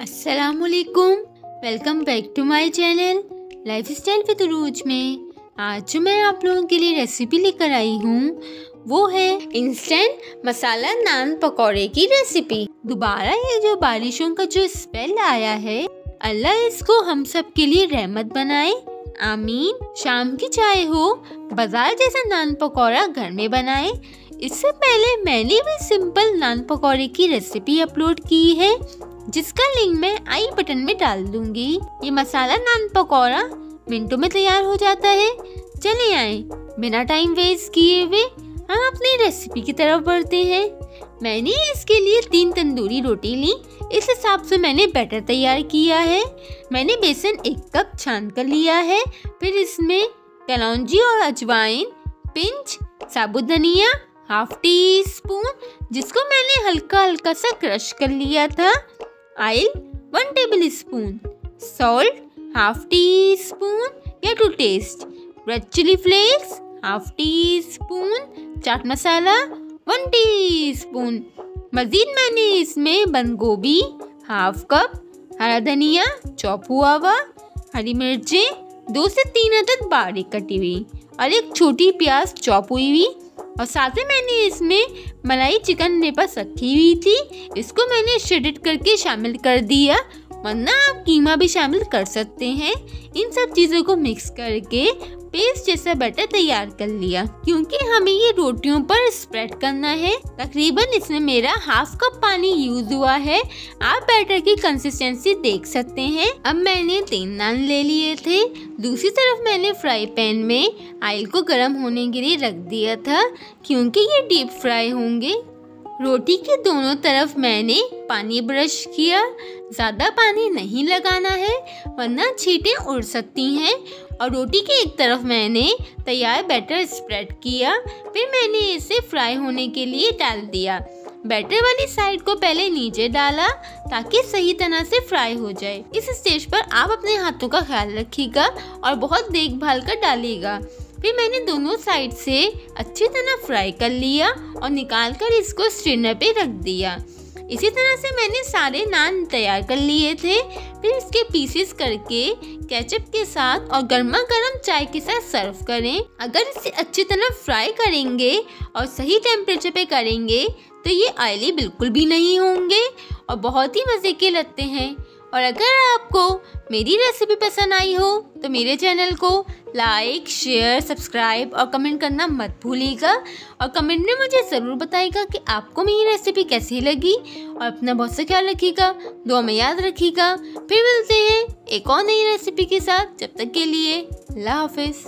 अस्सलामुअलैकुम, welcome back to my channel lifestyle with रूज में। आज जो मैं आप लोगों के लिए रेसिपी लेकर आई हूँ वो है इंस्टेंट मसाला नान पकौड़े की रेसिपी। दोबारा ये जो बारिशों का जो स्पेल आया है, अल्लाह इसको हम सब के लिए रहमत बनाए, आमीन। शाम की चाय हो, बाजार जैसा नान पकौड़ा घर में बनाए। इससे पहले मैंने भी सिंपल नान पकौड़े की रेसिपी अपलोड की है, जिसका लिंक मैं आई बटन में डाल दूंगी। ये मसाला नान पकौड़ा मिनटों में तैयार हो जाता है। चले आए बिना टाइम वेस्ट किए हुए हम अपनी रेसिपी की तरफ बढ़ते हैं। मैंने इसके लिए 3 तंदूरी रोटी ली। इस हिसाब से मैंने बैटर तैयार किया है। मैंने बेसन 1 कप छान कर लिया है। फिर इसमें कलौंजी और अजवाइन, पिंच साबुत धनिया, हाफ टी स्पून जिसको मैंने हल्का हल्का सा क्रश कर लिया था, oil 1 tablespoon, salt half teaspoon या to taste, red chilli flakes half teaspoon, chaat masala 1 teaspoon. मजीद मैंने इसमें बंद गोभी हाफ कप, हरा धनिया चॉप हुआ हुआ, हरी मिर्चें 2 से 3 अदद बारीक कटी हुई और एक छोटी प्याज चॉप हुई हुई, और साथ में मैंने इसमें मलाई चिकन मेरे पास रखी हुई थी, इसको मैंने श्रेडेड करके शामिल कर दिया, वरना आप कीमा भी शामिल कर सकते हैं। इन सब चीज़ों को मिक्स करके पेस्ट जैसा बैटर तैयार कर लिया। क्योंकि हमें ये रोटियों पर स्प्रेड करना है, तकरीबन इसमें मेरा हाफ कप पानी यूज हुआ है। आप बैटर की कंसिस्टेंसी देख सकते हैं। अब मैंने 3 नान ले लिए थे। दूसरी तरफ मैंने फ्राई पैन में ऑयल को गर्म होने के लिए रख दिया था, क्योंकि ये डीप फ्राई होंगे। रोटी के दोनों तरफ मैंने पानी ब्रश किया। ज़्यादा पानी नहीं लगाना है, वरना छींटें उड़ सकती हैं। और रोटी के एक तरफ मैंने तैयार बैटर स्प्रेड किया। फिर मैंने इसे फ्राई होने के लिए डाल दिया। बैटर वाली साइड को पहले नीचे डाला ताकि सही तरह से फ्राई हो जाए। इस स्टेज पर आप अपने हाथों का ख्याल रखिएगा और बहुत देखभाल कर डालिएगा। फिर मैंने दोनों साइड से अच्छी तरह फ्राई कर लिया और निकाल कर इसको स्ट्रेनर पे रख दिया। इसी तरह से मैंने सारे नान तैयार कर लिए थे। फिर इसके पीसेस करके केचप के साथ और गर्मा गर्म चाय के साथ सर्व करें। अगर इसे अच्छी तरह फ्राई करेंगे और सही टेम्परेचर पे करेंगे तो ये ऑयली बिल्कुल भी नहीं होंगे और बहुत ही मज़े के लगते हैं। और अगर आपको मेरी रेसिपी पसंद आई हो तो मेरे चैनल को लाइक, शेयर, सब्सक्राइब और कमेंट करना मत भूलिएगा। और कमेंट में मुझे ज़रूर बताइएगा कि आपको मेरी रेसिपी कैसी लगी। और अपना बहुत सा ख्याल रखिएगा, दुआ में याद रखिएगा। फिर मिलते हैं एक और नई रेसिपी के साथ। जब तक के लिए अल्लाह हाफिज़।